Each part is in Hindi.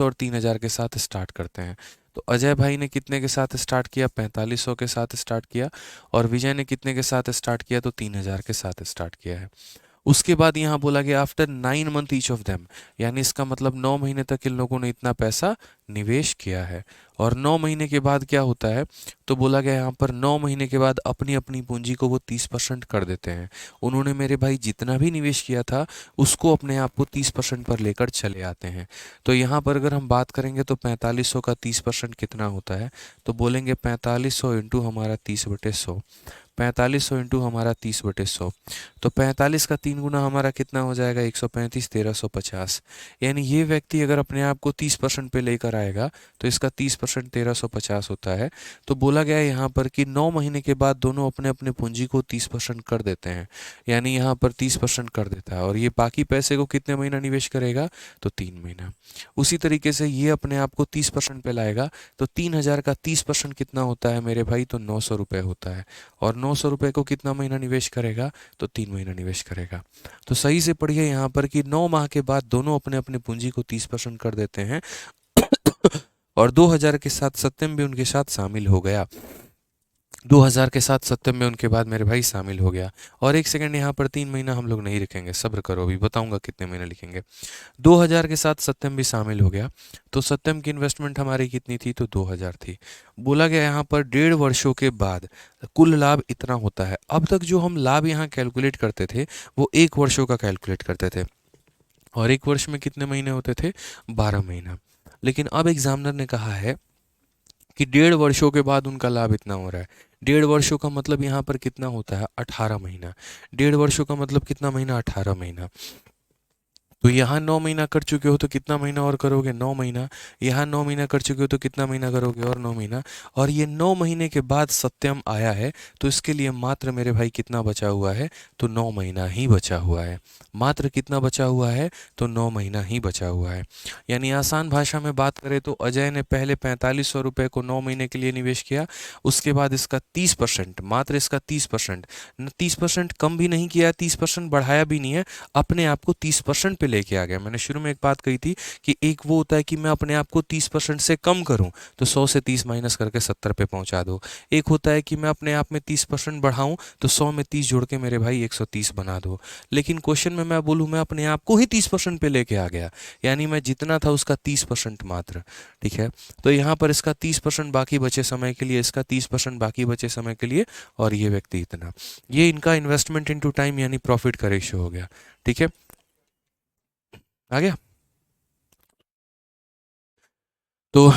और 3000 के साथ स्टार्ट करते हैं। तो अजय भाई ने कितने के साथ स्टार्ट किया? 4500 के साथ स्टार्ट किया। और विजय ने कितने के साथ स्टार्ट किया? तो 3000 के साथ स्टार्ट किया है। उसके बाद यहाँ बोला गया after 9 month each of them, यानी इसका मतलब 9 महीने तक इन लोगों ने इतना पैसा निवेश किया है। और 9 महीने के बाद क्या होता है? तो बोला गया यहाँ पर 9 महीने के बाद अपनी अपनी पूंजी को वो 30% कर देते हैं। उन्होंने मेरे भाई जितना भी निवेश किया था उसको अपने आप को 30% पर लेकर चले आते हैं। तो यहाँ पर अगर हम बात करेंगे तो 4500 का 30% कितना होता है? तो बोलेंगे 4500 इंटू हमारा 30/100। 4500 इंटू हमारा 30/100। तो 45 का 3 गुना हमारा कितना हो जाएगा? 135, 1350। यानी ये व्यक्ति अगर अपने आप को 30% पे लेकर आएगा तो इसका 30% 1350 होता है। तो बोला गया है यहाँ पर कि 9 महीने के बाद दोनों अपने अपने पूंजी को 30% कर देते हैं। यानी यहाँ पर 30% कर देता है और ये बाकी पैसे को कितने महीना निवेश करेगा? तो 3 महीना। उसी तरीके से ये अपने आप को 30% पे लाएगा। तो 3000 का 30% कितना होता है मेरे भाई? तो 900 रुपये होता है। और 900 रुपये को कितना महीना निवेश करेगा? तो 3 महीना निवेश करेगा। तो सही से पढ़िए यहाँ पर कि 9 माह के बाद दोनों अपने अपने पूंजी को 30% कर देते हैं। और 2000 के साथ सत्यम भी उनके साथ शामिल हो गया। 2000 के साथ सत्यम में उनके बाद मेरे भाई शामिल हो गया। और एक सेकंड, यहाँ पर 3 महीना हम लोग नहीं लिखेंगे, सब्र करो, अभी बताऊंगा कितने महीने लिखेंगे। 2000 के साथ सत्यम भी शामिल हो गया। तो सत्यम की इन्वेस्टमेंट हमारी कितनी थी? तो 2000 थी। बोला गया यहाँ पर 1.5 वर्षों के बाद कुल लाभ इतना होता है। अब तक जो हम लाभ यहाँ कैलकुलेट करते थे वो 1 वर्षों का कैलकुलेट करते थे। और 1 वर्ष में कितने महीने होते थे? 12 महीना। लेकिन अब एग्जामिनर ने कहा है कि 1.5 वर्षों के बाद उनका लाभ इतना हो रहा है। 1.5 वर्षों का मतलब यहाँ पर कितना होता है? 18 महीना। 1.5 वर्षों का मतलब कितना महीना? 18 महीना। तो यहाँ 9 महीना कर चुके हो तो कितना महीना और करोगे? 9 महीना। यहाँ 9 महीना कर चुके हो तो कितना महीना करोगे? और 9 महीना। और ये 9 महीने के बाद सत्यम आया है तो इसके लिए मात्र मेरे भाई कितना बचा हुआ है? तो 9 महीना ही बचा हुआ है। मात्र कितना बचा हुआ है? तो 9 महीना ही बचा हुआ है। यानी आसान भाषा में बात करें तो अजय ने पहले 4500 रुपये को 9 महीने के लिए निवेश किया। उसके बाद इसका 30%, मात्र इसका 30%, 30% कम भी नहीं किया, 30% बढ़ाया भी नहीं है, अपने आप को 30% पे लेके आ गया। मैंने शुरू में एक बात कही थी कि एक वो होता है कि मैं अपने आप को 30% से कम करूं, तो 100 से 30 माइनस करके 70 पे पहुंचा दो। एक होता है कि मैं अपने आप में 30% बढ़ाऊं तो 100 में 30 जोड़ के मेरे भाई 130 बना दो। लेकिन क्वेश्चन में मैं बोलूं मैं अपने आप को ही 30% पे लेके आ गया, यानी मैं जितना था उसका 30% मात्र। ठीक है, तो यहाँ पर इसका 30% बाकी बचे समय के लिए, इसका 30% बाकी बचे समय के लिए, और ये व्यक्ति इतना। ये इनका इन्वेस्टमेंट इनटू टाइम यानी प्रॉफिट का रेशियो हो गया। ठीक है, आ गया। तो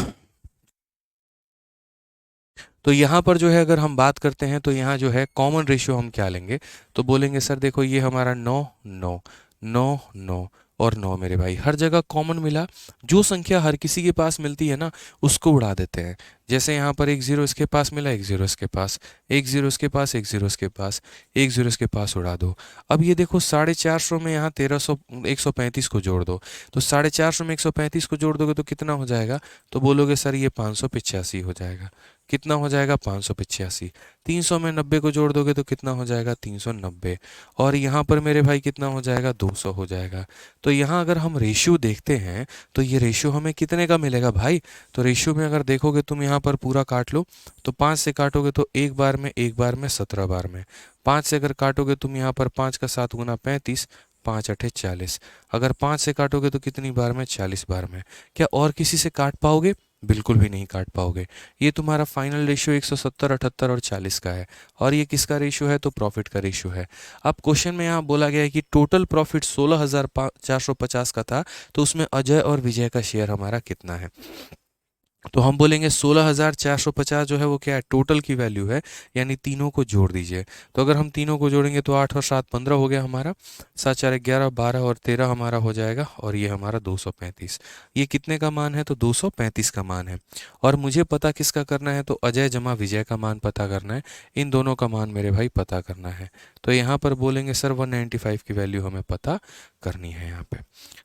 यहाँ पर जो है अगर हम बात करते हैं तो यहाँ जो है कॉमन रेशियो हम क्या लेंगे? तो बोलेंगे सर देखो ये हमारा 9 9 9 9 और 9 मेरे भाई, हर जगह कॉमन मिला। जो संख्या हर किसी के पास मिलती है ना उसको उड़ा देते हैं। जैसे यहाँ पर 1 0 इसके पास मिला, 1 0 इसके पास, 1 0 इसके पास, 1 0 इसके पास, 1 0 इसके पास, उड़ा दो। अब ये देखो 450 में यहाँ 1300 135 को जोड़ दो। तो 450 में 135 को जोड़ दोगे तो कितना हो जाएगा? तो बोलोगे सर ये 585 हो जाएगा। कितना हो जाएगा? 585। 300 में 90 को जोड़ दोगे तो कितना हो जाएगा? 390। और यहाँ पर मेरे भाई कितना हो जाएगा? 200 हो जाएगा। तो यहाँ अगर हम रेशियो देखते हैं तो ये रेशियो हमें कितने का मिलेगा भाई? तो रेशियो में अगर देखोगे तुम यहाँ पर पूरा काट लो, तो 5 से काटोगे तो एक बार में 17 बार में। 5 से अगर काटोगे तुम यहाँ पर 5 का 7 गुना 35, 5 8 40। अगर 5 से काटोगे तो कितनी बार में? 40 बार में। क्या और किसी से काट पाओगे? बिल्कुल भी नहीं काट पाओगे। ये तुम्हारा फाइनल रेशियो 170, 78 और 40 का है। और ये किसका रेशियो है? तो प्रॉफिट का रेशियो है। अब क्वेश्चन में यहाँ बोला गया है कि टोटल प्रॉफिट 16,450 का था, तो उसमें अजय और विजय का शेयर हमारा कितना है? तो हम बोलेंगे 16,450 जो है वो क्या है? टोटल की वैल्यू है, यानी तीनों को जोड़ दीजिए। तो अगर हम तीनों को जोड़ेंगे तो 8 और 7 15 हो गया हमारा, 7 4 11 12 और 13 हमारा हो जाएगा, और ये हमारा 235। ये कितने का मान है? तो 235 का मान है। और मुझे पता किसका करना है? तो अजय जमा विजय का मान पता करना है। इन दोनों का मान मेरे भाई पता करना है। तो यहाँ पर बोलेंगे सर 195 की वैल्यू हमें पता करनी है। यहाँ पे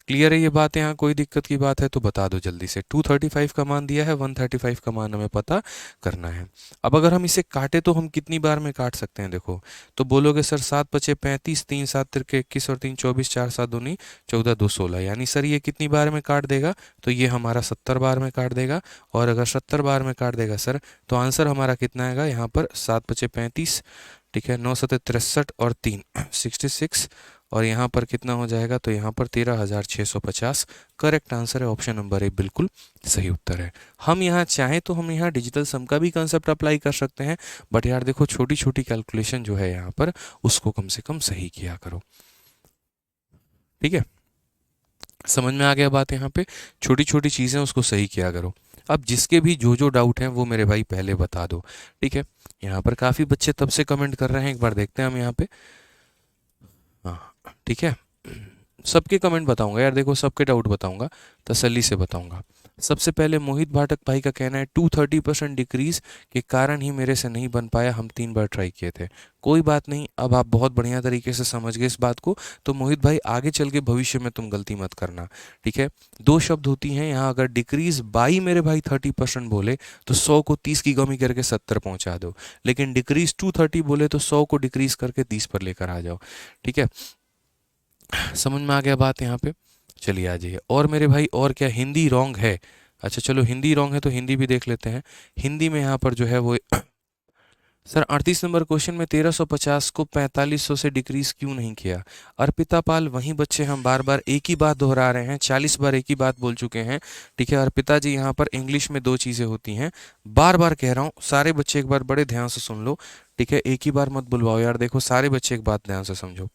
क्लियर है ये बात? यहाँ कोई दिक्कत की बात है तो बता दो जल्दी से। 235 का मान दिया है है 135 का मान हमें पता करना है। अब अगर हम इसे काटे तो हम कितनी बार में काट सकते हैं देखो, तो बोलोगे सर 7 पचे 35, 3 7 तिरके 21 और 3 24, 4 7 दूनी 14, 2 16, यानी सर ये कितनी बार में काट देगा, तो ये हमारा 70 बार में काट देगा। और अगर 70 बार में काट देगा सर, तो आंसर हमारा कितना आएगा यहाँ पर 7 पचे 35, ठीक है, 9 सते 63 और 3 66, और यहाँ पर कितना हो जाएगा, तो यहाँ पर 13,650 करेक्ट आंसर है। ऑप्शन नंबर ए बिल्कुल सही उत्तर है। हम यहाँ चाहें तो हम यहाँ डिजिटल सम का भी कंसेप्ट अप्लाई कर सकते हैं, बट यार देखो छोटी छोटी कैलकुलेशन जो है यहाँ पर उसको कम से कम सही किया करो, ठीक है। समझ में आ गया बात, यहाँ पे छोटी छोटी चीज़ें उसको सही किया करो। अब जिसके भी जो जो डाउट हैं वो मेरे भाई पहले बता दो, ठीक है। यहाँ पर काफ़ी बच्चे तब से कमेंट कर रहे हैं, एक बार देखते हैं हम यहाँ पे। हाँ ठीक है, सबके कमेंट बताऊंगा यार, देखो सबके डाउट बताऊंगा, तसल्ली से बताऊंगा। सबसे पहले मोहित भाटक भाई का कहना है 230% डिक्रीज के कारण ही मेरे से नहीं बन पाया, हम 3 बार ट्राई किए थे। कोई बात नहीं, अब आप बहुत बढ़िया तरीके से समझ गए इस बात को, तो मोहित भाई आगे चल के भविष्य में तुम गलती मत करना, ठीक है। 2 शब्द होती हैं यहाँ, अगर डिक्रीज बाई मेरे भाई 30% बोले तो 100 को 30 की कमी करके 70 पहुंचा दो, लेकिन डिक्रीज 230 बोले तो 100 को डिक्रीज करके 30 पर लेकर आ जाओ, ठीक है। समझ में आ गया बात यहाँ पे, चलिए आ जाइए। और मेरे भाई और क्या हिंदी रॉन्ग है, अच्छा चलो हिंदी रॉन्ग है तो हिंदी भी देख लेते हैं। हिंदी में यहाँ पर जो है वो सर 38 नंबर क्वेश्चन में 1350 को 4500 से डिक्रीज क्यों नहीं किया। अर्पिता पाल, वहीं बच्चे हम बार बार एक ही बात दोहरा रहे हैं, 40 बार एक ही बात बोल चुके हैं, ठीक है। अर्पिता जी यहाँ पर इंग्लिश में 2 चीज़ें होती हैं, बार बार कह रहा हूँ, सारे बच्चे एक बार बड़े ध्यान से सुन लो, ठीक है। एक ही बार मत बुलवाओ यार, देखो सारे बच्चे एक बात ध्यान से समझो।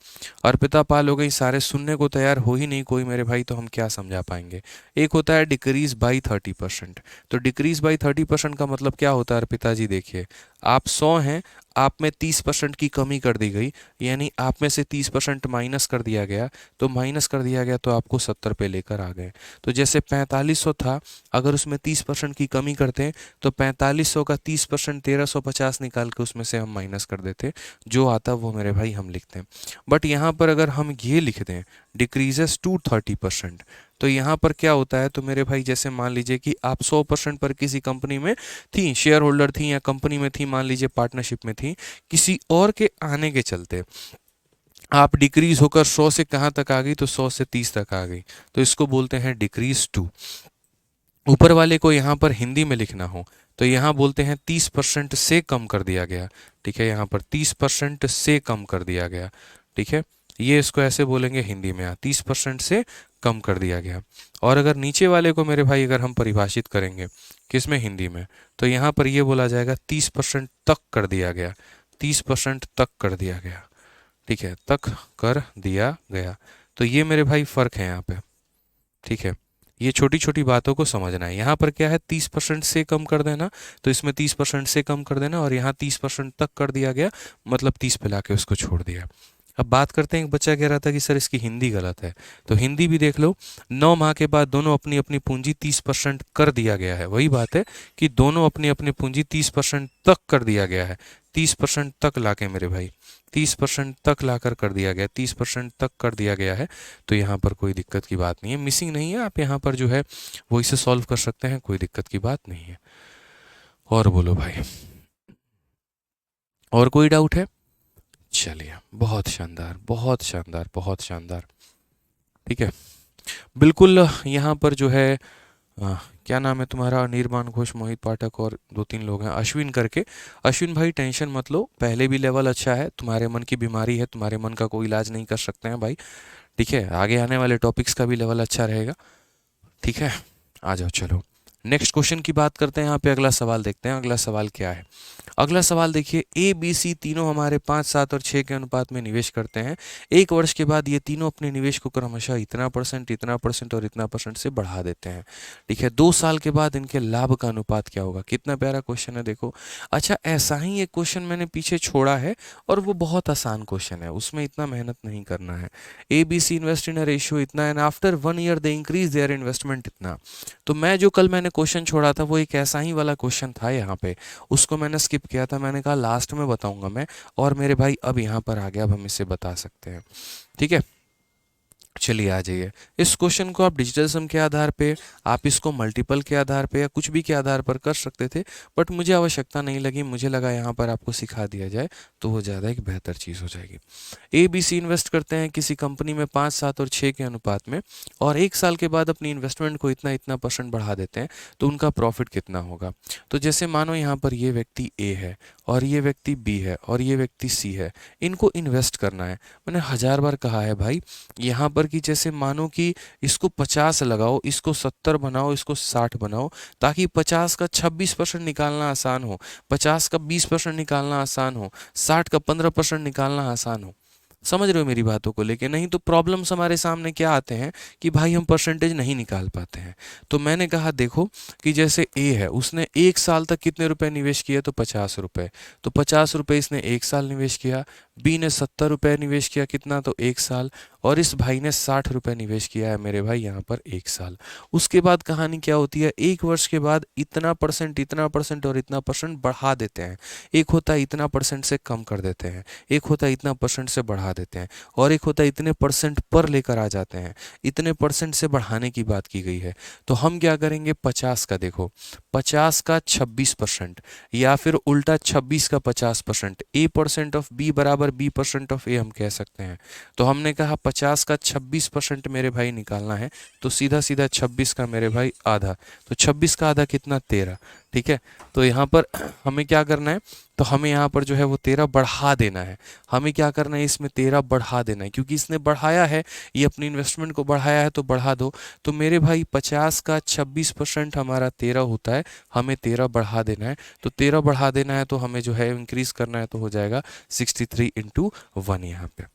अर्पिता पाल हो गई, सारे सुनने को तैयार हो ही नहीं कोई मेरे भाई, तो हम क्या समझा पाएंगे। एक होता है डिक्रीज बाई 30%, तो डिक्रीज बाई 30% का मतलब क्या होता है अर्पिता जी, देखिए आप 100 हैं, आप में 30% की कमी कर दी गई, यानी आप में से 30% माइनस कर दिया गया, तो माइनस कर दिया गया तो आपको 70 पे लेकर आ गए। तो जैसे 4500 था, अगर उसमें 30% की कमी करते हैं तो 4500 का 30% 1350 निकाल के उसमें से हम माइनस कर देते, जो आता वो मेरे भाई हम लिखते हैं। बट यहाँ पर अगर हम ये लिख दें डिक्रीजेस टू 30%, तो यहाँ पर क्या होता है, तो मेरे भाई जैसे मान लीजिए कि आप 100% पर किसी कंपनी में थी, शेयर होल्डर थी या कंपनी में थी, मान लीजिए पार्टनरशिप में थी, किसी और के आने के चलते आप डिक्रीज होकर 100 से कहाँ तक आ गई, तो 100 से 30 तक आ गई, तो इसको बोलते हैं डिक्रीज टू। ऊपर वाले को यहाँ पर हिंदी में लिखना हो तो यहाँ बोलते हैं 30% से कम कर दिया गया, ठीक है। यहाँ पर 30% से कम कर दिया गया, ठीक है। ये इसको ऐसे बोलेंगे हिंदी में, 30% से कम कर दिया गया। और अगर नीचे वाले को मेरे भाई अगर हम परिभाषित करेंगे किसमें, हिंदी में, तो यहाँ पर ये बोला जाएगा 30% तक कर दिया गया, 30% तक कर दिया गया, ठीक है, तक कर दिया गया। तो ये मेरे भाई फर्क है यहाँ पे, ठीक है। ये छोटी छोटी बातों को समझना है। यहाँ पर क्या है 30% से कम कर देना, तो इसमें 30% से कम कर देना, और यहाँ 30% तक कर दिया गया, मतलब 30 पे लाके उसको छोड़ दिया। अब बात करते हैं, एक बच्चा कह रहा था कि सर इसकी हिंदी गलत है, तो हिंदी भी देख लो। 9 माह के बाद दोनों अपनी अपनी पूंजी 30% कर दिया गया है, वही बात है कि दोनों अपनी अपनी पूंजी 30% तक कर दिया गया है, 30% तक लाके मेरे भाई 30% तक लाकर कर दिया गया, 30% तक कर दिया गया है, तो यहाँ पर कोई दिक्कत की बात नहीं है, मिसिंग नहीं है, आप यहाँ पर जो है वो इसे सॉल्व कर सकते हैं, कोई दिक्कत की बात नहीं है। और बोलो भाई, और कोई डाउट है। चलिए बहुत शानदार, बहुत शानदार, बहुत शानदार, ठीक है। बिल्कुल यहाँ पर जो है क्या नाम है तुम्हारा, अनिर्बान घोष, मोहित पाठक और 2-3 लोग हैं अश्विन करके। अश्विन भाई टेंशन मत लो, पहले भी लेवल अच्छा है, तुम्हारे मन की बीमारी है, तुम्हारे मन का कोई इलाज नहीं कर सकते हैं भाई, ठीक है। आगे आने वाले टॉपिक्स का भी लेवल अच्छा रहेगा, ठीक है। आ जाओ चलो नेक्स्ट क्वेश्चन की बात करते हैं। यहाँ पे अगला सवाल देखते हैं, अगला सवाल क्या है। अगला सवाल देखिए, ए बी सी तीनों हमारे 5, 7 और 6 के अनुपात में निवेश करते हैं। 1 वर्ष के बाद ये तीनों अपने निवेश को क्रमशः इतना परसेंट, इतना परसेंट और इतना परसेंट से बढ़ा देते हैं, ठीक है। 2 साल के बाद इनके लाभ का अनुपात क्या होगा। कितना प्यारा क्वेश्चन है देखो। अच्छा ऐसा ही एक क्वेश्चन मैंने पीछे छोड़ा है और वो बहुत आसान क्वेश्चन है, उसमें इतना मेहनत नहीं करना है। A B C invest in a ratio इतना and after 1 year they increase their investment इतना। तो मैं जो कल मैंने क्वेश्चन छोड़ा था वो एक ऐसा ही वाला क्वेश्चन था यहाँ पे, उसको मैंने स्किप किया था, मैंने कहा लास्ट में बताऊंगा मैं, और मेरे भाई अब यहाँ पर आ गया, अब हम इसे बता सकते हैं, ठीक है। चलिए आ जाइए। इस क्वेश्चन को आप डिजिटल सम के आधार पे, आप इसको मल्टीपल के आधार पे या कुछ भी के आधार पर कर सकते थे, बट मुझे आवश्यकता नहीं लगी। मुझे लगा यहाँ पर आपको सिखा दिया जाए तो वो ज़्यादा एक बेहतर चीज़ हो जाएगी। ए बी सी इन्वेस्ट करते हैं किसी कंपनी में 5, 7 और 6 के अनुपात में, और 1 साल के बाद अपनी इन्वेस्टमेंट को इतना इतना % बढ़ा देते हैं, तो उनका प्रॉफिट कितना होगा। तो जैसे मानो यहाँ पर ये व्यक्ति ए है और ये व्यक्ति बी है और ये व्यक्ति सी है, इनको इन्वेस्ट करना है। मैंने 1000 बार कहा है भाई, यहाँ पर कि जैसे मानो कि इसको 50 लगाओ, इसको 70 बनाओ, इसको 60 बनाओ, ताकि 50 का 26% निकालना आसान हो, 50 का 20% निकालना आसान हो, 60 का 15% निकालना आसान हो। समझ रहे हो मेरी बातों को लेके? नहीं तो प्रॉब्लम्स हमारे सामने क्या आते हैं कि भाई हम परसेंटेज नहीं निकाल पाते हैं। तो मैंने कहा देखो कि जैसे ए है, उसने 1 साल तक कितने रुपए निवेश किए, तो 50 रुपए। तो 50 रुपए इसने 1 साल निवेश किया। बी ने 70 रुपए निवेश किया, कितना, तो 1 साल। और इस भाई ने 60 रुपए निवेश किया है मेरे भाई यहाँ पर 1 साल। उसके बाद कहानी क्या होती है, 1 वर्ष के बाद इतना % इतना % और इतना % बढ़ा देते हैं। एक होता है इतना % से कम कर देते हैं, एक होता है इतना % से बढ़ा देते हैं, और एक होता है इतने % पर लेकर आ जाते हैं। इतने % से बढ़ाने की बात की गई है। तो हम क्या करेंगे, 50 का देखो, 50 का 26%, या फिर उल्टा 26 का 50%, A% ऑफ बी बराबर B% ऑफ ए हम कह सकते हैं। तो हमने कहा 50 का 26% मेरे भाई निकालना है, तो सीधा सीधा 26 का मेरे भाई आधा, तो 26 का आधा कितना, 13। ठीक है, तो यहाँ पर हमें क्या करना है, तो हमें यहाँ पर जो है वो 13 बढ़ा देना है। हमें क्या करना है, इसमें 13 बढ़ा देना है, क्योंकि इसने बढ़ाया है, ये अपनी इन्वेस्टमेंट को बढ़ाया है, तो बढ़ा दो। तो मेरे भाई 50 का 26% हमारा 13 होता है, हमें 13 बढ़ा देना है। तो 13 बढ़ा देना है तो हमें जो है इंक्रीज करना है, तो हो जाएगा 63 इंटू 1, यहाँ पे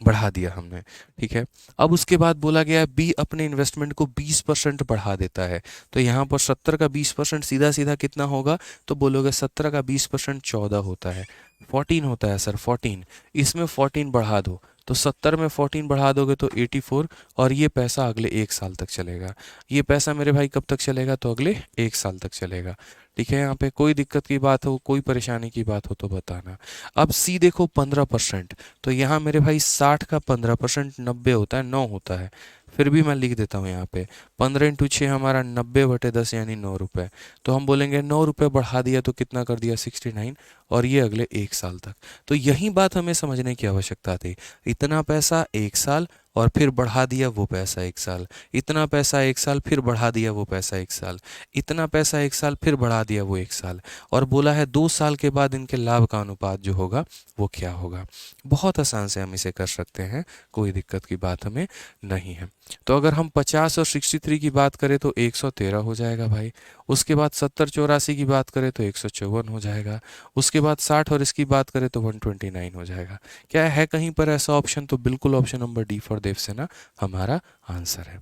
बढ़ा दिया हमने। ठीक है, अब उसके बाद बोला गया है बी अपने इन्वेस्टमेंट को 20% बढ़ा देता है। तो यहाँ पर 70 का 20% सीधा सीधा कितना होगा, तो बोलोगे 70 का 20% 14 होता है, 14 होता है सर, 14। इसमें 14 बढ़ा दो, तो 70 में 14 बढ़ा दोगे तो 84, और ये पैसा अगले 1 साल तक चलेगा। ये पैसा मेरे भाई कब तक चलेगा, तो अगले 1 साल तक चलेगा। ठीक है, यहाँ पे कोई दिक्कत की बात हो, कोई परेशानी की बात हो तो बताना। अब सी देखो 15%, तो यहाँ मेरे भाई 60 का 15% 90 होता है, 9 होता है। फिर भी मैं लिख देता हूँ यहाँ पे 15 इंटू 6 हमारा 90/10 यानी 9 रुपये। तो हम बोलेंगे 9 रुपये बढ़ा दिया तो कितना कर दिया, 69, और ये अगले 1 साल तक। तो यही बात हमें समझने की आवश्यकता थी। इतना पैसा 1 साल, और फिर बढ़ा दिया वो पैसा 1 साल, इतना पैसा 1 साल, फिर बढ़ा दिया वो पैसा 1 साल, इतना पैसा 1 साल, फिर बढ़ा दिया वो 1 साल, और बोला है 2 साल के बाद इनके लाभ का अनुपात जो होगा वो क्या होगा। बहुत आसान से हम इसे कर सकते हैं, कोई दिक्कत की बात हमें नहीं है। तो अगर हम 50 और 63 की बात करें तो 113 हो जाएगा भाई। उसके बाद 70 84 की बात करें तो 154 हो जाएगा। उसके बाद 60 और इसकी बात करें तो 129 हो जाएगा। क्या है कहीं पर ऐसा ऑप्शन, तो बिल्कुल option number D for Devsena हमारा आंसर है।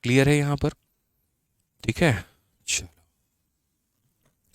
क्लियर है यहाँ पर? ठीक है, चलो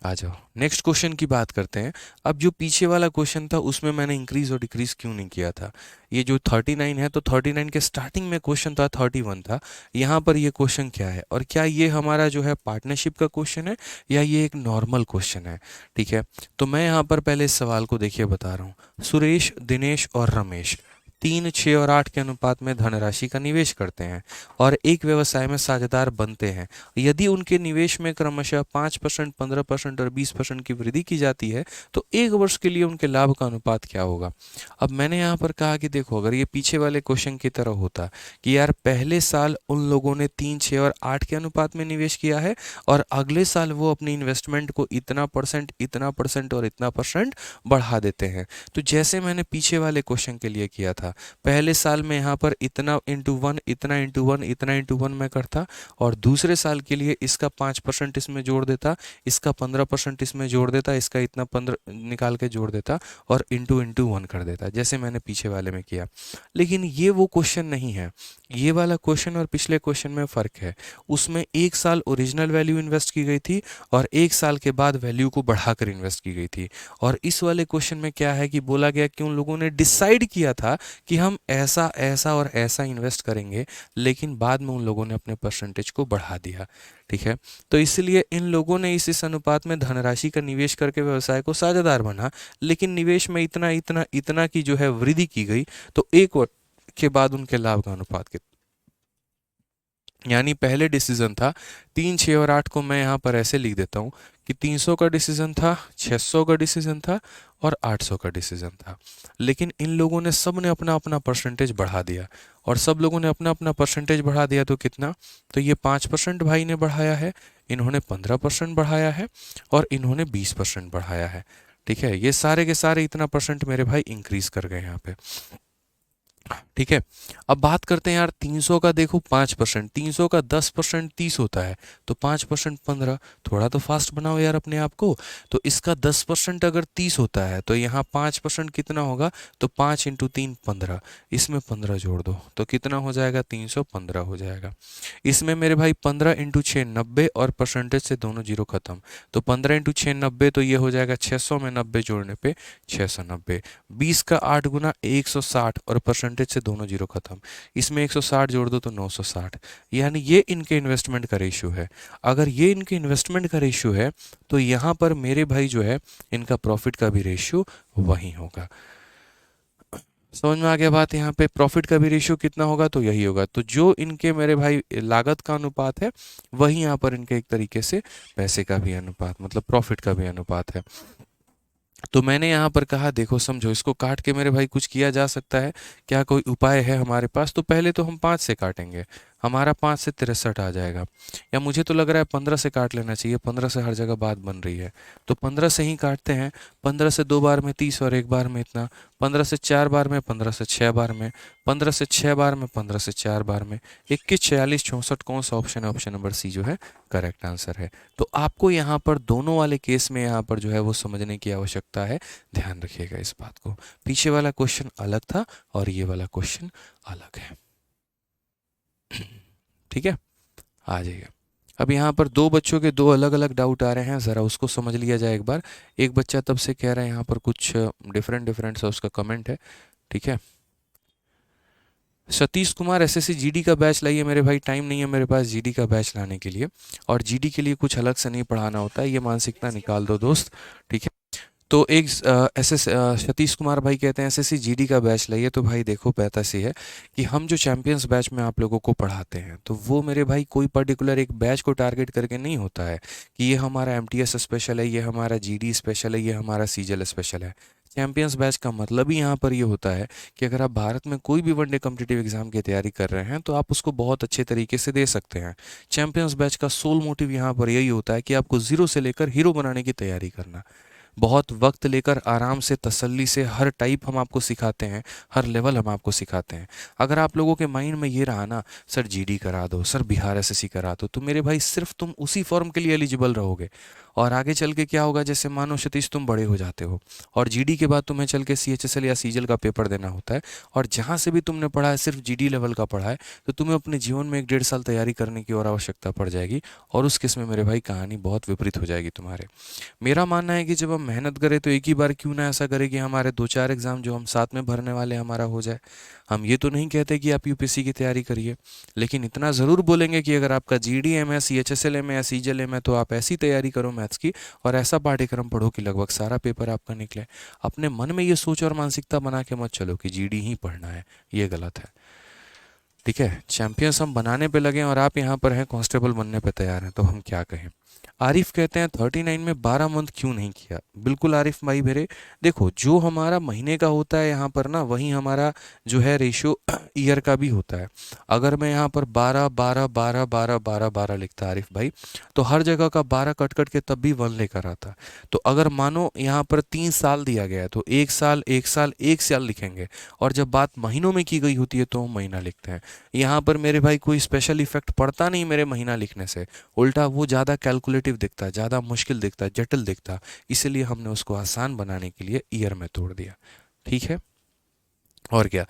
आ जाओ नेक्स्ट क्वेश्चन की बात करते हैं। अब जो पीछे वाला क्वेश्चन था उसमें मैंने इंक्रीज और डिक्रीज क्यों नहीं किया था। ये जो 39 है, तो 39 के स्टार्टिंग में क्वेश्चन था 31 था। यहाँ पर ये क्वेश्चन क्या है, और क्या ये हमारा जो है पार्टनरशिप का क्वेश्चन है या ये एक नॉर्मल क्वेश्चन है। ठीक है, तो मैं यहाँ पर पहले इस सवाल को देखिए बता रहा हूँ। सुरेश, दिनेश और रमेश 3, 6 और 8 के अनुपात में धनराशि का निवेश करते हैं और एक व्यवसाय में साझेदार बनते हैं। यदि उनके निवेश में क्रमशः 5%, 15% और 20% की वृद्धि की जाती है, तो 1 वर्ष के लिए उनके लाभ का अनुपात क्या होगा। अब मैंने यहाँ पर कहा कि देखो, अगर ये पीछे वाले क्वेश्चन की तरह होता कि यार पहले साल उन लोगों ने 3, 6 और 8 के अनुपात में निवेश किया है, और अगले साल वो अपनी इन्वेस्टमेंट को इतना % इतना % और इतना % बढ़ा देते हैं। तो जैसे मैंने पीछे वाले क्वेश्चन के लिए किया था, पहले साल में यहाँ पर इतना इंटू 1, इतना इंटू 1, इतना इंटू 1 मैं करता, और दूसरे साल के लिए इसका 5% इसमें जोड़ देता, इसका 15% इसमें जोड़ देता, इसका इतना 15 निकाल के जोड़ देता, और इंटू इंटू 1 कर देता, जैसे मैंने पीछे वाले में किया। लेकिन ये वो क्वेश्चन नहीं है। ये वाला क्वेश्चन और पिछले क्वेश्चन में फ़र्क है। उसमें 1 साल ओरिजिनल वैल्यू इन्वेस्ट की गई थी और 1 साल के बाद वैल्यू को बढ़ाकर इन्वेस्ट की गई थी। और इस वाले क्वेश्चन में क्या है कि बोला गया कि उन लोगों ने डिसाइड किया था कि हम ऐसा ऐसा और ऐसा इन्वेस्ट करेंगे, लेकिन बाद में उन लोगों ने अपने परसेंटेज को बढ़ा दिया। ठीक है, तो इसलिए इन लोगों ने इस अनुपात में धनराशि का निवेश करके व्यवसाय को साझेदार बना, लेकिन निवेश में इतना इतना इतना की जो है वृद्धि की गई, तो एक वर्ष के बाद उनके लाभ का अनुपात कितना, यानी पहले डिसीजन था 3, 6 और 8 को मैं यहाँ पर ऐसे लिख देता हूँ कि 300 का डिसीजन था, 600 का डिसीजन था और 800 का डिसीजन था। लेकिन इन लोगों ने सब ने अपना अपना परसेंटेज बढ़ा दिया, और सब लोगों ने अपना अपना परसेंटेज बढ़ा दिया तो कितना, तो ये 5% भाई ने बढ़ाया है, इन्होंने 15% बढ़ाया है और इन्होंने 20% बढ़ाया है। ठीक है, ये सारे के सारे इतना परसेंट मेरे भाई इंक्रीज कर गए यहाँ पे। ठीक है, अब बात करते हैं यार 300 का। देखो 5%, 300 का 10% 30 होता है, तो 5% 15। थोड़ा तो फास्ट बनाओ यार अपने आप को। तो इसका 10% अगर 30 होता है तो यहाँ 5% कितना होगा, तो 5 इंटू 3 15, इसमें 15 जोड़ दो तो कितना हो जाएगा, 315 हो जाएगा। इसमें मेरे भाई 15 इंटू 6 90, और परसेंटेज से दोनों जीरो खत्म, तो 15 इंटू 6 90, तो ये हो जाएगा 600 में 90 जोड़ने पे 690। 20 का 8 गुना 160, और परसेंटेज से दोनों जीरो खत्म, इसमें 160 जोड़ दो तो 960। यानी ये इनके इन्वेस्टमेंट का रेशियो है। अगर ये इनके इन्वेस्टमेंट का रेशियो है तो यहाँ पर मेरे भाई जो है इनका प्रॉफिट का भी रेशियो वही होगा। समझ में आ गया बात। यहाँ पे प्रॉफिट का भी रेशियो कितना होगा, तो यही होगा। तो जो इनके मेरे भाई लागत का अनुपात है, वही यहाँ पर इनके एक तरीके से पैसे का भी अनुपात, मतलब प्रॉफिट का भी अनुपात है। तो मैंने यहाँ पर कहा देखो समझो, इसको काट के मेरे भाई कुछ किया जा सकता है क्या, कोई उपाय है हमारे पास? तो पहले तो हम 5 से काटेंगे, हमारा 5 से 63 आ जाएगा। या मुझे तो लग रहा है 15 से काट लेना चाहिए, 15 से हर जगह बात बन रही है, तो 15 से ही काटते हैं। 15 से 2 बार में 30 और 1 बार में इतना, 15 से 4 बार में, 15 से 6 बार में, 15 से 6 बार में, 15 से 4 बार में, 21, 46, 64, कौन सा ऑप्शन है? ऑप्शन नंबर सी जो है करेक्ट आंसर है। तो आपको यहाँ पर दोनों वाले केस में यहाँ पर जो है वो समझने की आवश्यकता है, ध्यान रखिएगा इस बात को। पीछे वाला क्वेश्चन अलग था और ये वाला क्वेश्चन अलग है। ठीक है, आ जाइए। अब यहाँ पर दो बच्चों के दो अलग अलग डाउट आ रहे हैं, ज़रा उसको समझ लिया जाए एक बार। एक बच्चा तब से कह रहा है यहाँ पर कुछ डिफरेंट डिफरेंट सा उसका कमेंट है। ठीक है, सतीश कुमार एसएससी जीडी का बैच लाइए मेरे भाई, टाइम नहीं है मेरे पास जीडी का बैच लाने के लिए, और जीडी के लिए कुछ अलग से नहीं पढ़ाना होता है, ये मानसिकता निकाल दो दोस्त। ठीक है, तो एक सतीश कुमार भाई कहते हैं एसएससी जीडी का बैच लाइए। तो भाई देखो बात ऐसी है कि हम जो चैंपियंस बैच में आप लोगों को पढ़ाते हैं, तो वो मेरे भाई कोई पर्टिकुलर एक बैच को टारगेट करके नहीं होता है कि ये हमारा एमटीएस स्पेशल है, ये हमारा जीडी स्पेशल है, ये हमारा सीजल स्पेशल है। चैंपियंस बैच का मतलब ही यहाँ पर ये होता है कि अगर आप भारत में कोई भी वनडे कॉम्पिटिटिव एग्जाम की तैयारी कर रहे हैं तो आप उसको बहुत अच्छे तरीके से दे सकते हैं। चैंपियंस बैच का सोल मोटिव यहाँ पर यही होता है कि आपको जीरो से लेकर हीरो बनाने की तैयारी करना। बहुत वक्त लेकर आराम से तसल्ली से हर टाइप हम आपको सिखाते हैं, हर लेवल हम आपको सिखाते हैं। अगर आप लोगों के माइंड में ये रहा ना, सर जीडी करा दो, सर बिहार एसएससी करा दो, तो मेरे भाई सिर्फ तुम उसी फॉर्म के लिए एलिजिबल रहोगे। और आगे चल के क्या होगा, जैसे मानो सतीश तुम बड़े हो जाते हो और जीडी के बाद तुम्हें चल के सीएचएसएल या सीजल का पेपर देना होता है, और जहाँ से भी तुमने पढ़ा है सिर्फ जीडी लेवल का पढ़ा है, तो तुम्हें अपने जीवन में 1 डेढ़ साल तैयारी करने की और आवश्यकता पड़ जाएगी, और उस केस में मेरे भाई कहानी बहुत विपरीत हो जाएगी तुम्हारे। मेरा मानना है कि जब हम मेहनत करें तो एक ही बार क्यों ना ऐसा करें कि हमारे 2-4 एग्ज़ाम जो हम साथ में भरने वाले हैं हमारा हो जाए। हम ये तो नहीं कहते कि आप यूपीएससी की तैयारी करिए, लेकिन इतना ज़रूर बोलेंगे कि अगर आपका जीडी एम है, सीएचएसएल एम है या सीजल एम है, तो आप ऐसी तैयारी करो मैथ्स की और ऐसा पाठ्यक्रम पढ़ो कि लगभग सारा पेपर आपका निकले। अपने मन में ये सोच और मानसिकता बना के मत चलो कि जीडी ही पढ़ना है, ये गलत है। ठीक है, चैंपियंस हम बनाने पे लगे और आप यहाँ पर हैं कांस्टेबल बनने पे तैयार हैं, तो हम क्या कहें। आरिफ कहते हैं 39 में 12 मंथ क्यों नहीं किया। बिल्कुल आरिफ भाई मेरे, देखो जो हमारा महीने का होता है यहाँ पर ना, वही हमारा जो है रेशियो ईयर का भी होता है। अगर मैं यहाँ पर 12 12 12 12 12 12 लिखता आरिफ भाई, तो हर जगह का 12 कट कट के तब भी 1 लेकर आता। तो अगर मानो यहाँ पर 3 साल दिया गया है तो 1 साल 1 साल 1 साल लिखेंगे, और जब बात महीनों में की गई होती है तो हम महीना लिखते हैं। यहाँ पर मेरे भाई कोई स्पेशल इफेक्ट पड़ता नहीं मेरे महीना लिखने से, उल्टा वो ज़्यादा कैलकुलेटिव दिखता, ज़्यादा मुश्किल दिखता, जटिल दिखता, इसलिए हमने उसको आसान बनाने के लिए ईयर में तोड़ दिया। ठीक है, और क्या।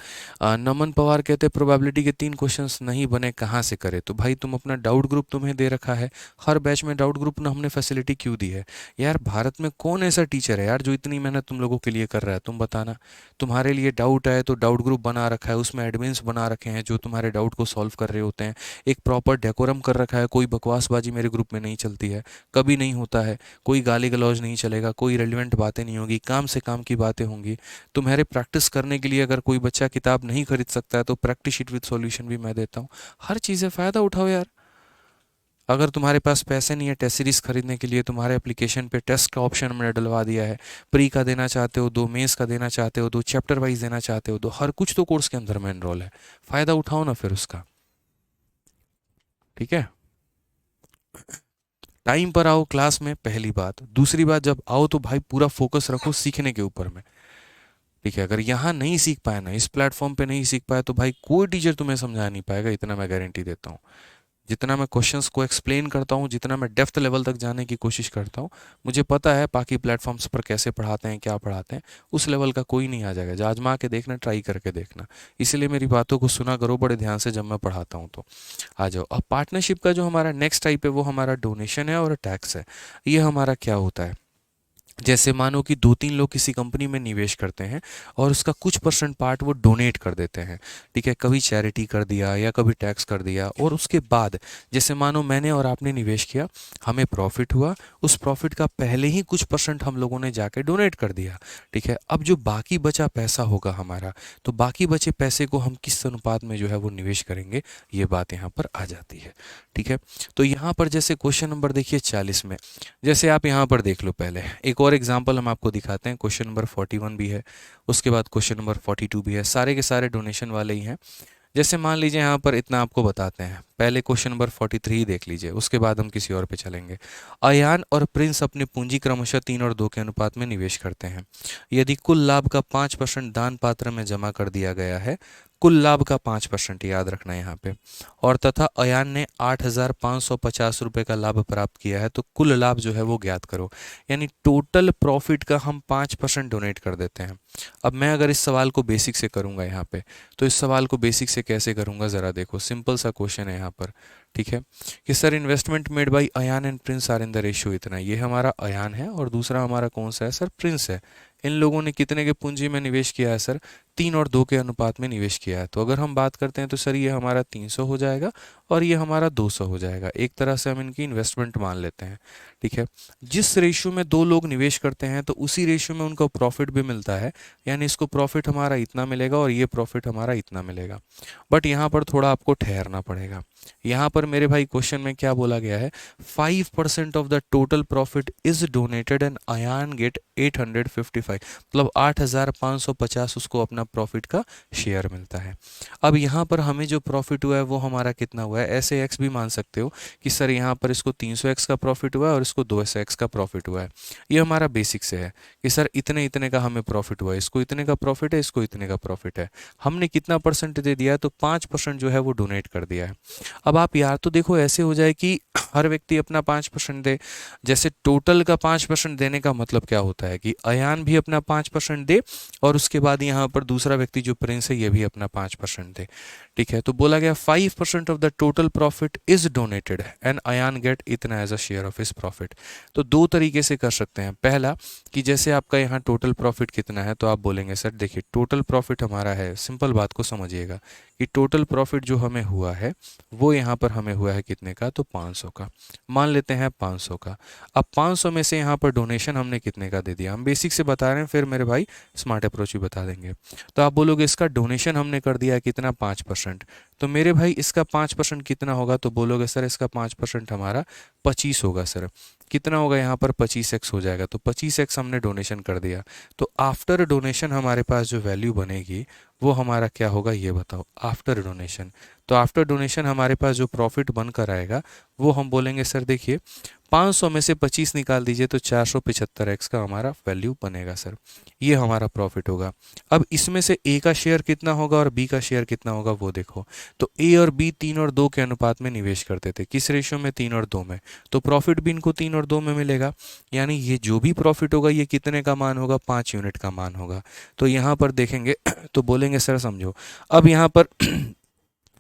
नमन पवार कहते हैं प्रोबेबिलिटी के 3 क्वेश्चंस नहीं बने कहाँ से करे। तो भाई तुम अपना डाउट ग्रुप तुम्हें दे रखा है, हर बैच में डाउट ग्रुप ना हमने फैसिलिटी क्यों दी है यार। भारत में कौन ऐसा टीचर है यार जो इतनी मेहनत तुम लोगों के लिए कर रहा है, तुम बताना। तुम्हारे लिए डाउट है तो डाउट ग्रुप बना रखा है, उसमें एडमिन्स बना रखे हैं जो तुम्हारे डाउट को सॉल्व कर रहे होते हैं, एक प्रॉपर डेकोरम कर रखा है, कोई बकवासबाजी मेरे ग्रुप में नहीं चलती है, कभी नहीं होता है, कोई गाली गलौज नहीं चलेगा, कोई रेलिवेंट बातें नहीं होगी, काम से काम की बातें होंगी। तुम्हारे प्रैक्टिस करने के लिए अगर कोई बच्चा किताब नहीं खरीद सकता है तो प्रैक्टिस शीट विद सॉल्यूशन भी मैं देता हूँ। हर चीज़ से फ़ायदा उठाओ यार। अगर तुम्हारे पास पैसे नहीं है टेस्ट सीरीज खरीदने के लिए, तुम्हारे एप्लीकेशन पे टेस्ट का ऑप्शन मैंने डलवा दिया है। प्री का देना चाहते हो दो, मेंस का देना चाहते हो दो, चैप्टर वाइज देना चाहते हो दो, हर कुछ तो कोर्स के अंदर में एनरोल है। फ़ायदा उठाओ ना फिर उसका। ठीक है। टाइम पर आओ क्लास में, पहली बात। दूसरी बात, जब आओ तो भाई पूरा फोकस रखो सीखने के ऊपर में। ठीक है। अगर यहाँ नहीं सीख पाए ना, इस प्लेटफॉर्म पे नहीं सीख पाए, तो भाई कोई टीचर तुम्हें समझा नहीं पाएगा, इतना मैं गारंटी देता हूँ। जितना मैं क्वेश्चंस को एक्सप्लेन करता हूँ, जितना मैं डेप्थ लेवल तक जाने की कोशिश करता हूँ, मुझे पता है बाकी प्लेटफॉर्म्स पर कैसे पढ़ाते हैं, क्या पढ़ाते हैं, उस लेवल का कोई नहीं आ जाएगा। जो आजमा के देखना, ट्राई करके देखना। इसलिए मेरी बातों को सुना करो बड़े ध्यान से जब मैं पढ़ाता हूँ तो। आ जाओ अब पार्टनरशिप का जो हमारा नेक्स्ट टाइप है वो हमारा डोनेशन है और टैक्स है। ये हमारा क्या होता है, जैसे मानो कि 2-3 लोग किसी कंपनी में निवेश करते हैं और उसका कुछ परसेंट पार्ट वो डोनेट कर देते हैं। ठीक है, कभी चैरिटी कर दिया या कभी टैक्स कर दिया। और उसके बाद जैसे मानो मैंने और आपने निवेश किया, हमें प्रॉफिट हुआ, उस प्रॉफिट का पहले ही कुछ परसेंट हम लोगों ने जाके डोनेट कर दिया। ठीक है, अब जो बाकी बचा पैसा होगा हमारा, तो बाकी बचे पैसे को हम किस अनुपात में जो है वो निवेश करेंगे, ये बात यहाँ पर आ जाती है। ठीक है, तो यहाँ पर जैसे क्वेश्चन नंबर देखिए 40 में, जैसे आप यहाँ पर देख लो, पहले एक और एग्जांपल हम आपको दिखाते हैं। क्वेश्चन नंबर 41 भी है, उसके बाद क्वेश्चन नंबर 42 भी है, सारे के सारे डोनेशन वाले ही हैं। जैसे मान लीजिए यहाँ पर इतना आपको बताते हैं, पहले क्वेश्चन नंबर 43 देख लीजिए, उसके बाद हम किसी और पे चलेंगे। अयान और प्रिंस अपनी पूंजी क्रमशः 3 और 2 के अनुपात में निवेश करते हैं। यदि कुल लाभ का 5% दान पात्र में जमा कर दिया गया है, कुल लाभ का 5% याद रखना है यहाँ पे, और तथा अयान ने 8,550 रुपये का लाभ प्राप्त किया है, तो कुल लाभ जो है वो ज्ञात करो। यानी टोटल प्रॉफिट का हम 5% डोनेट कर देते हैं। अब मैं अगर इस सवाल को बेसिक से करूंगा यहाँ पे, तो इस सवाल को बेसिक से कैसे करूंगा ज़रा देखो। सिंपल सा क्वेश्चन है यहाँ पर। ठीक है, कि sir investment made by Ayaan and Prince are in the ratio इतना। ये हमारा अयान है और दूसरा हमारा कौन सा है सर, प्रिंस है। इन लोगों ने कितने के पूंजी में निवेश किया है सर, 3 और 2 के अनुपात में निवेश किया है। तो अगर हम बात करते हैं तो सर ये हमारा 300 हो जाएगा और ये हमारा 200 हो जाएगा। एक तरह से हम इनकी इन्वेस्टमेंट मान लेते हैं। ठीक है, जिस रेशियो में 2 लोग निवेश करते हैं तो उसी रेशियो में उनको प्रॉफिट भी मिलता है। यानी इसको प्रॉफिट हमारा इतना मिलेगा और ये प्रॉफिट हमारा इतना मिलेगा। बट यहाँ पर थोड़ा आपको ठहरना पड़ेगा। यहाँ पर मेरे भाई क्वेश्चन में क्या बोला गया है, 5% of the total profit is donated and Ayaan get 855, मतलब 8,550 उसको अपना प्रॉफिट का शेयर मिलता है। अब यहाँ पर हमें जो प्रॉफिट हुआ है वो हमारा कितना हुआ है, ऐसे एक्स भी मान सकते हो कि सर यहाँ पर इसको 300x का प्रॉफिट हुआ है और इसको 200x का प्रॉफिट हुआ है। ये हमारा बेसिक से है कि सर इतने इतने का हमें प्रॉफिट हुआ है, इसको इतने का प्रॉफिट है, इसको इतने का प्रॉफिट है। हमने कितना परसेंट दे दिया है, तो 5% जो है वो डोनेट कर दिया है। अब आप यार तो देखो ऐसे हो जाए कि हर व्यक्ति अपना 5% दे। जैसे टोटल का 5% देने का मतलब क्या होता है कि अयान भी अपना 5% दे और उसके बाद यहाँ पर दूसरा व्यक्ति जो प्रिंस है ये भी अपना 5% दे। ठीक है, तो बोला गया 5% of the total profit is donated and Ayaan get इतना एज अ शेयर ऑफ इस प्रॉफिट। तो दो तरीके से कर सकते हैं। पहला कि जैसे आपका यहाँ टोटल प्रॉफिट कितना है, तो आप बोलेंगे सर देखिए टोटल प्रॉफिट हमारा है, सिंपल बात को समझिएगा कि टोटल प्रॉफिट जो हमें हुआ है वो यहाँ पर हमें हुआ है कितने का, तो 500 का। मान लेते हैं 500 का। अब 500 में से यहाँ पर डोनेशन हमने कितने का दे दिया, हम बेसिक से बता रहे हैं, फिर मेरे भाई स्मार्ट अप्रोच भी बता देंगे। तो आप बोलोगे इसका डोनेशन हमने कर दिया है कितना, 5%। तो मेरे भाई इसका 5% कितना होगा, तो बोलोगे सर इसका 5% हमारा 25 होगा। सर कितना होगा यहाँ पर, 25x हो जाएगा। तो 25x हमने डोनेशन कर दिया। तो आफ्टर डोनेशन हमारे पास जो वैल्यू बनेगी वो हमारा क्या होगा, ये बताओ आफ्टर डोनेशन। तो आफ्टर डोनेशन हमारे पास जो प्रॉफिट बनकर आएगा वो हम बोलेंगे सर देखिए 500 में से 25 निकाल दीजिए तो 475x का हमारा वैल्यू बनेगा सर। ये हमारा प्रॉफिट होगा। अब इसमें से ए का शेयर कितना होगा और बी का शेयर कितना होगा वो देखो। तो ए और बी 3 और 2 के अनुपात में निवेश करते थे, किस रेशियो में, 3 और 2 में। तो प्रॉफिट भी इनको 3 और 2 में मिलेगा। यानी ये जो भी प्रॉफिट होगा ये कितने का मान होगा, 5 यूनिट का मान होगा। तो यहाँ पर देखेंगे तो बोलेंगे सर समझो, अब यहाँ पर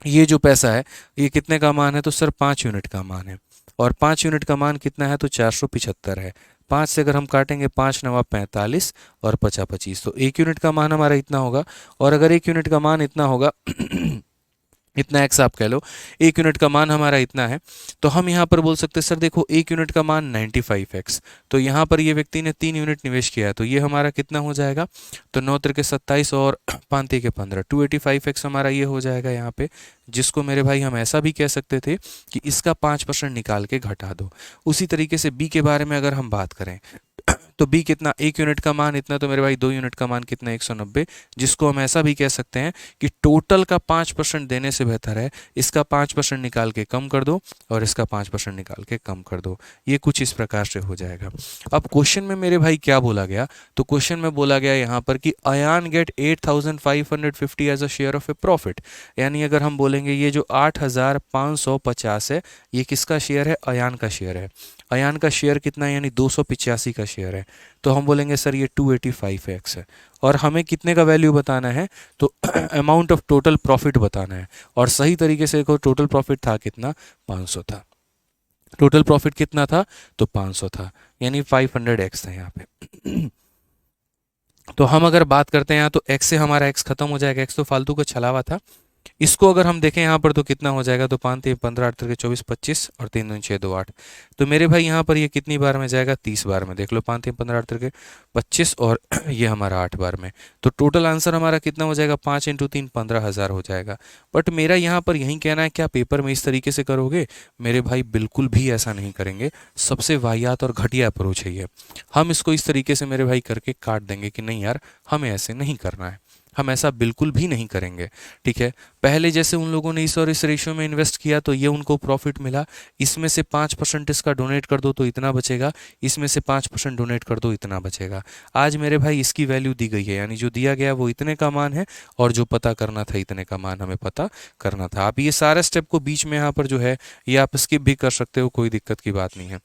ये जो पैसा है ये कितने का मान है, तो सर 5 यूनिट का मान है। और 5 यूनिट का मान कितना है, तो 475 है। 5 से अगर हम काटेंगे 5 नवा 45 और 50 25, तो 1 यूनिट का मान हमारा इतना होगा। और अगर 1 यूनिट का मान इतना होगा इतना एक्स आप कह लो, 1 यूनिट का मान हमारा इतना है, तो हम यहाँ पर बोल सकते हैं सर देखो 1 यूनिट का मान 95x। तो यहाँ पर ये व्यक्ति ने 3 यूनिट निवेश किया है, तो ये हमारा कितना हो जाएगा, तो 9 तिरके 27 और 5 तिरके 15, 285x हमारा ये हो जाएगा यहाँ पे। जिसको मेरे भाई हम ऐसा भी कह सकते थे कि इसका 5% निकाल के घटा दो। उसी तरीके से बी के बारे में अगर हम बात करें तो बी कितना, 1 यूनिट का मान इतना, तो मेरे भाई 2 यूनिट का मान कितना, 190। जिसको हम ऐसा भी कह सकते हैं कि टोटल का 5% देने से बेहतर है इसका 5% निकाल के कम कर दो और इसका 5% निकाल के कम कर दो। ये कुछ इस प्रकार से हो जाएगा। अब क्वेश्चन में मेरे भाई क्या बोला गया, तो क्वेश्चन में बोला गया यहाँ पर कि Ayaan get 8550 as a share of a profit. यानी अगर हम बोलेंगे ये जो 8550 है ये किसका शेयर है, अयान का शेयर है। अयान का शेयर कितना है, यानी 285 का शेयर है। तो हम बोलेंगे सर ये 285x है। और हमें कितने का वैल्यू बताना है, तो अमाउंट ऑफ टोटल प्रॉफिट बताना है। और सही तरीके से देखो टोटल प्रॉफिट था कितना, 500 था। टोटल प्रॉफिट कितना था, तो 500 था, यानी 500x था यहाँ पे। तो हम अगर बात करते हैं यहाँ, तो x से हमारा x खत्म हो जाएगा, x तो फालतू का छलावा था। इसको अगर हम देखें यहाँ पर तो कितना हो जाएगा, तो 5 3 15 8 3 24 25 और 3 2 6 2 8। तो मेरे भाई यहाँ पर ये कितनी बार में जाएगा, 30 बार में। देख लो 5 3 15 8 3 25 और ये हमारा 8 बार में। तो टोटल आंसर हमारा कितना हो जाएगा, 5 × 3 15,000 हो जाएगा। बट मेरा यहाँ पर यही कहना है, क्या पेपर में इस तरीके से करोगे, मेरे भाई बिल्कुल भी ऐसा नहीं करेंगे। सबसे वाहियात और घटिया अप्रोच है ये। हम इसको इस तरीके से मेरे भाई करके काट देंगे कि नहीं यार हमें ऐसे नहीं करना है, हम ऐसा बिल्कुल भी नहीं करेंगे। ठीक है, पहले जैसे उन लोगों ने इस और इस रेशियो में इन्वेस्ट किया तो ये उनको प्रॉफिट मिला, इसमें से 5% इसका डोनेट कर दो तो इतना बचेगा, इसमें से 5% डोनेट कर दो इतना बचेगा। आज मेरे भाई इसकी वैल्यू दी गई है, यानी जो दिया गया वो इतने का मान है और जो पता करना था इतने का मान हमें पता करना था। आप ये सारे स्टेप को बीच में यहाँ पर जो है ये आप स्किप भी कर सकते हो, कोई दिक्कत की बात नहीं है।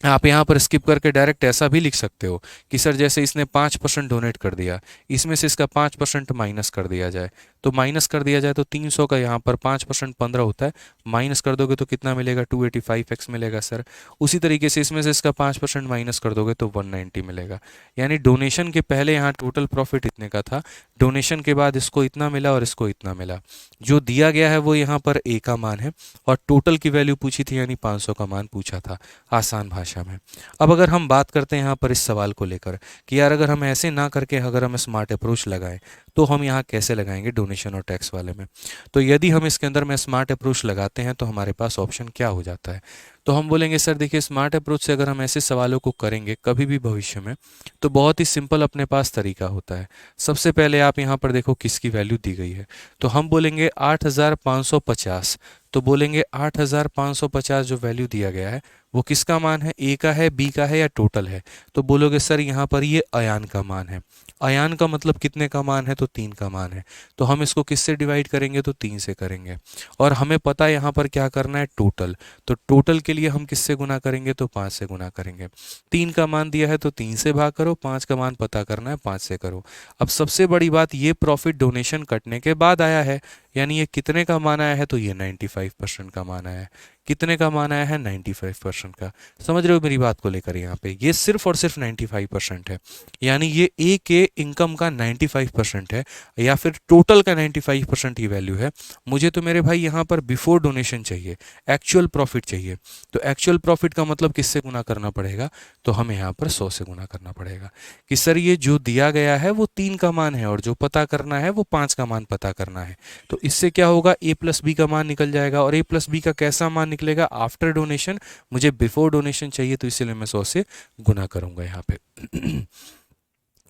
आप यहाँ पर स्किप करके डायरेक्ट ऐसा भी लिख सकते हो कि सर जैसे इसने 5% डोनेट कर दिया, इसमें से इसका 5% माइनस कर दिया जाए। तो माइनस कर दिया जाए तो 300 का यहाँ पर 5% 15 होता है, माइनस कर दोगे तो कितना मिलेगा, 285x मिलेगा सर। उसी तरीके से इसमें से इसका 5% माइनस कर दोगे तो 190 मिलेगा। यानी डोनेशन के पहले यहाँ टोटल प्रॉफिट इतने का था, डोनेशन के बाद इसको इतना मिला और इसको इतना मिला। जो दिया गया है वो यहाँ पर ए का मान है और टोटल की वैल्यू पूछी थी यानी 500 का मान पूछा था, आसान भाषा में। अब अगर हम बात करते हैं यहाँ पर इस सवाल को लेकर कि यार अगर हम ऐसे ना करके अगर हम स्मार्ट अप्रोच लगाएं तो हम यहाँ कैसे लगाएंगे डोनेशन और टैक्स वाले में। तो यदि हम इसके अंदर में स्मार्ट अप्रोच लगाते हैं तो हमारे पास ऑप्शन क्या हो जाता है, तो हम बोलेंगे सर देखिए स्मार्ट अप्रोच से अगर हम ऐसे सवालों को करेंगे कभी भी भविष्य में तो बहुत ही सिंपल अपने पास तरीका होता है। सबसे पहले आप यहाँ पर देखो किसकी वैल्यू दी गई है, तो हम बोलेंगे 8550। तो बोलेंगे 8550 जो वैल्यू दिया गया है वो किसका मान है, ए का है, बी का है या टोटल है। तो बोलोगे सर यहाँ पर ये अयान का मान है। अयान का मतलब कितने का मान है, तो 3 का मान है। तो हम इसको किससे डिवाइड करेंगे, तो 3 से करेंगे। और हमें पता है यहाँ पर क्या करना है, टोटल। तो टोटल के लिए हम किससे गुना करेंगे, तो 5 से गुना करेंगे। 3 का मान दिया है तो 3 से भाग करो, 5 का मान पता करना है 5 से करो। अब सबसे बड़ी बात, ये प्रॉफिट डोनेशन कटने के बाद आया है, यानी ये कितने का मान आया है, तो ये 95% का मान आया है। कितने का मान आया है, 95% का। समझ रहे हो मेरी बात को लेकर, यहाँ पे ये सिर्फ और सिर्फ 95% है, यानी ये ए के इनकम का 95% है या फिर टोटल का 95% की वैल्यू है। मुझे तो मेरे भाई यहाँ पर बिफोर डोनेशन चाहिए, एक्चुअल प्रॉफिट चाहिए। तो एक्चुअल प्रॉफिट का मतलब किससे गुना करना पड़ेगा, तो हमें यहाँ पर 100 से गुना करना पड़ेगा कि सर ये जो दिया गया है वो 3 का मान है और जो पता करना है वो 5 का मान पता करना है। तो इससे क्या होगा, ए प्लस बी का मान निकल जाएगा। और ए प्लस बी का कैसा मान निकलेगा, आफ्टर डोनेशन। मुझे बिफोर डोनेशन चाहिए तो इसलिए मैं 100 से गुना करूंगा यहाँ पे।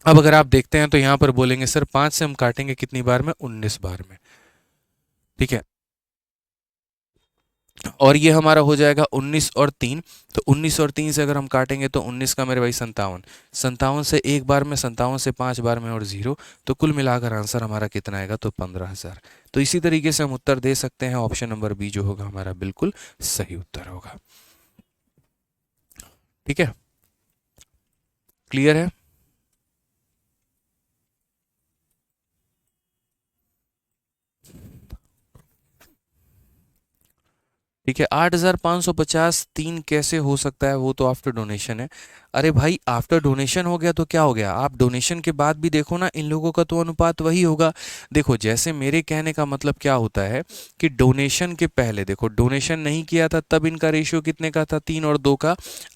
अब अगर आप देखते हैं तो यहाँ पर बोलेंगे सर 5 से हम काटेंगे कितनी बार में, 19 बार में। ठीक है, और ये हमारा हो जाएगा 19 और 3। तो 19 और 3 से अगर हम काटेंगे तो 19 का मेरे भाई 57, 57 से एक बार में, 57 से 5 बार में और 0। तो कुल मिलाकर आंसर हमारा कितना आएगा, तो 15,000। तो इसी तरीके से हम उत्तर दे सकते हैं। ऑप्शन नंबर बी जो होगा हमारा बिल्कुल सही उत्तर होगा। ठीक है, क्लियर है। ठीक है, 8,550 3 कैसे हो सकता है, वो तो आफ्टर डोनेशन है। अरे भाई आफ्टर डोनेशन हो गया तो क्या हो गया, आप डोनेशन के बाद भी देखो ना, इन लोगों का तो अनुपात वही होगा। देखो जैसे मेरे कहने का मतलब क्या होता है कि डोनेशन के पहले देखो, डोनेशन नहीं किया था तब इनका रेशियो कितने का था, 3 और 2 का।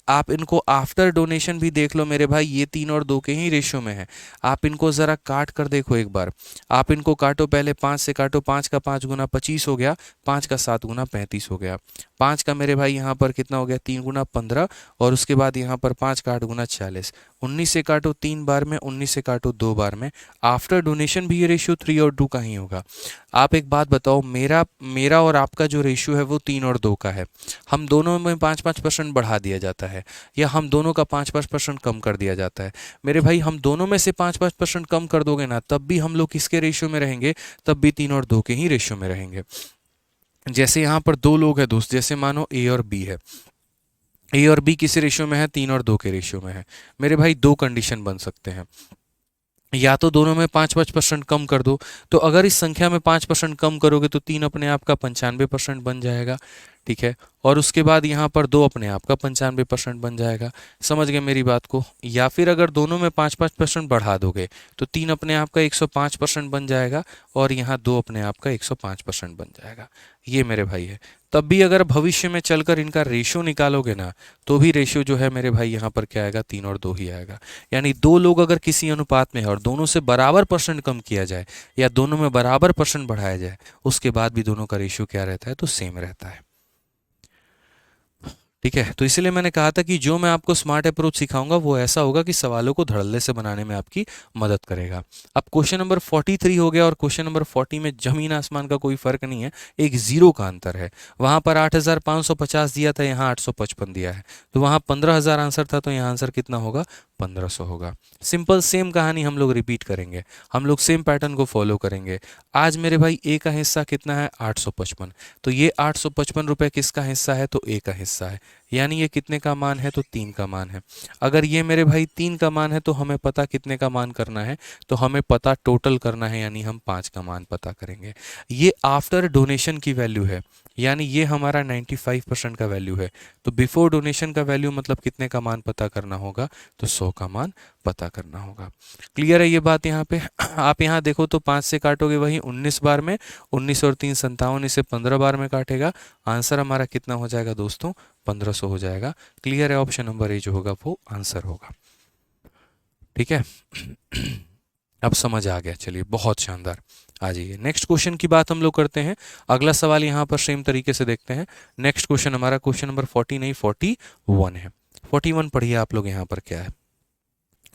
आप इनको आफ्टर डोनेशन भी देख लो मेरे भाई, ये 3 और 2 के ही रेशियो में है। आप इनको ज़रा काट कर देखो एक बार, आप इनको काटो, पहले 5 से काटो, 5 का 5 गुना 25 हो गया, 5 का 7 गुना 35 हो गया, 5 का मेरे भाई यहाँ पर कितना हो गया, 3 गुना 15, और उसके बाद यहाँ पर 5 का 8 गुना 40, 19 से काटो 3 बार में, 19 से काटो 2 बार में। आफ्टर डोनेशन भी ये रेशियो 3 और 2 का ही होगा। आप एक बात बताओ, मेरा मेरा और आपका जो रेशियो है वो 3 और 2 का है, हम दोनों में 5-5% बढ़ा दिया जाता है, या हम दोनों का 5-5% कम कर दिया जाता है। मेरे भाई हम दोनों में से 5-5% कम कर दोगे ना, तब भी हम लोग किसके रेशियो में रहेंगे, तब भी 3 और 2 के ही रेशियो में रहेंगे। जैसे यहाँ पर दो लोग हैं दोस्त, जैसे मानो ए और बी है, ए और बी किस रेशियो में है, 3 और 2 के रेशियो में है। मेरे भाई दो कंडीशन बन सकते हैं, या तो दोनों में 5-5% कम कर दो, तो अगर इस संख्या में 5% कम करोगे तो 3 अपने आप का 95% बन जाएगा, ठीक है, और उसके बाद यहाँ पर 2 अपने आप का 95% बन जाएगा। समझ गए मेरी बात को। या फिर अगर दोनों में 5-5% बढ़ा दोगे तो 3 अपने आप का 105% बन जाएगा, और यहाँ 2 अपने आप का 105% बन जाएगा। ये मेरे भाई है। तब भी अगर भविष्य में चलकर इनका रेशियो निकालोगे ना, तो भी रेशियो जो है मेरे भाई यहाँ पर क्या आएगा, 3 और 2 ही आएगा। यानी दो लोग अगर किसी अनुपात में है और दोनों से बराबर परसेंट कम किया जाए, या दोनों में बराबर परसेंट बढ़ाया जाए, उसके बाद भी दोनों का रेशियो क्या रहता है, तो सेम रहता है। ठीक है, तो इसलिए मैंने कहा था कि जो मैं आपको स्मार्ट अप्रोच सिखाऊंगा वो ऐसा होगा कि सवालों को धड़ल्ले से बनाने में आपकी मदद करेगा। अब क्वेश्चन नंबर 43 हो गया, और क्वेश्चन नंबर 40 में जमीन आसमान का कोई फर्क नहीं है, एक जीरो का अंतर है। वहां पर 8,550 दिया था, यहाँ 855 दिया है, तो वहां 15,000 आंसर था, तो यहाँ आंसर कितना होगा, 1,500 होगा। सिंपल सेम कहानी हम लोग रिपीट करेंगे, हम लोग सेम पैटर्न को फॉलो करेंगे। आज मेरे भाई ए का हिस्सा कितना है, 855, तो ये 855 रुपये किसका हिस्सा है, तो ए का हिस्सा है, यानी ये कितने का मान है, तो 3 का मान है। अगर ये मेरे भाई 3 का मान है तो हमें पता कितने का मान करना है, तो हमें पता टोटल करना है, यानी हम 5 का मान पता करेंगे। ये आफ्टर डोनेशन की वैल्यू है, यानी ये हमारा 95% का वैल्यू है। तो बिफोर डोनेशन का वैल्यू मतलब कितने का मान पता करना होगा, तो 100 का मान पता करना होगा। क्लियर है ये बात यहाँ पे। आप यहाँ देखो तो 5 से काटोगे वही 19 बार में, 19 और 3 57, इसे 15 बार में काटेगा, आंसर हमारा कितना हो जाएगा दोस्तों, 1,500 हो जाएगा। क्लियर है, ऑप्शन नंबर ए जो होगा वो आंसर होगा। ठीक है, अब समझ आ गया, चलिए बहुत शानदार। आ जाइए नेक्स्ट क्वेश्चन की बात हम लोग करते हैं। अगला सवाल यहाँ पर सेम तरीके से देखते हैं। नेक्स्ट क्वेश्चन हमारा क्वेश्चन नंबर 40 नहीं 41 है। 41 पढ़िए आप लोग, यहाँ पर क्या है,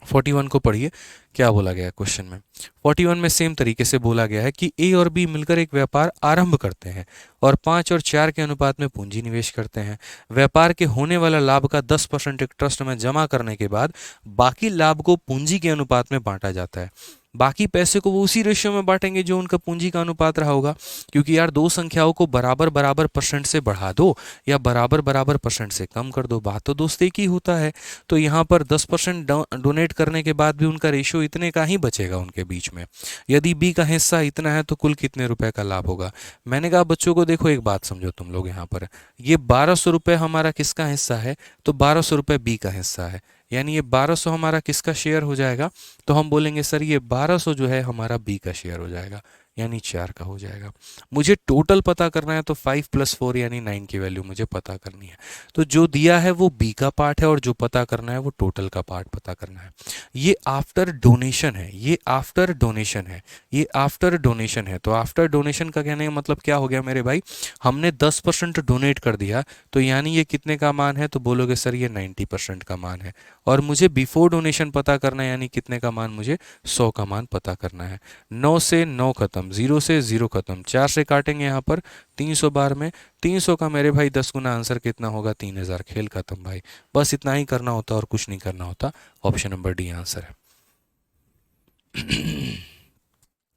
41 को पढ़िए, क्या बोला गया है क्वेश्चन में। 41 में सेम तरीके से बोला गया है कि ए और बी मिलकर एक व्यापार आरंभ करते हैं और 5 और 4 के अनुपात में पूंजी निवेश करते हैं। व्यापार के होने वाला लाभ का 10% एक ट्रस्ट में जमा करने के बाद बाकी लाभ को पूंजी के अनुपात में बांटा जाता है। बाकी पैसे को वो उसी रेशियो में बांटेंगे जो उनका पूंजी का अनुपात रहा होगा, क्योंकि यार दो संख्याओं को बराबर बराबर परसेंट से बढ़ा दो या बराबर बराबर परसेंट से कम कर दो, बात तो दोस्त एक ही होता है। तो यहाँ पर 10% डोनेट करने के बाद भी उनका रेशियो इतने का ही बचेगा उनके बीच में। यदि बी का हिस्सा इतना है तो कुल कितने रुपए का लाभ होगा। मैंने कहा बच्चों को देखो एक बात समझो तुम लोग, यहाँ पर ये 1,200 रुपये हमारा किसका हिस्सा है, तो 1,200 रुपये बी का हिस्सा है, यानी ये 1,200 हमारा किसका शेयर हो जाएगा, तो हम बोलेंगे सर ये 1,200 जो है हमारा बी का शेयर हो जाएगा, यानी 4 का हो जाएगा। मुझे टोटल पता करना है तो 5 + 4 यानी 9 की वैल्यू मुझे पता करनी है। तो जो दिया है वो बी का पार्ट है और जो पता करना है वो टोटल का पार्ट पता करना है। ये आफ्टर डोनेशन है, ये आफ्टर डोनेशन है, ये आफ्टर डोनेशन है। तो आफ्टर डोनेशन का कहने का मतलब क्या हो गया मेरे भाई, हमने 10% डोनेट कर दिया, तो यानी ये कितने का मान है, तो बोलोगे सर ये 90% का मान है। और मुझे बिफोर डोनेशन पता करना है, यानी कितने का मान, मुझे 100 का मान पता करना है। 9 से 9 खत्म, 0 से 0 खत्म, 4 से काटेंगे यहाँ पर 300 बार में, 300 का मेरे भाई 10 गुना आंसर कितना होगा, 3,000, खेल खत्म भाई। बस इतना ही करना होता और कुछ नहीं करना होता। ऑप्शन नंबर डी आंसर है।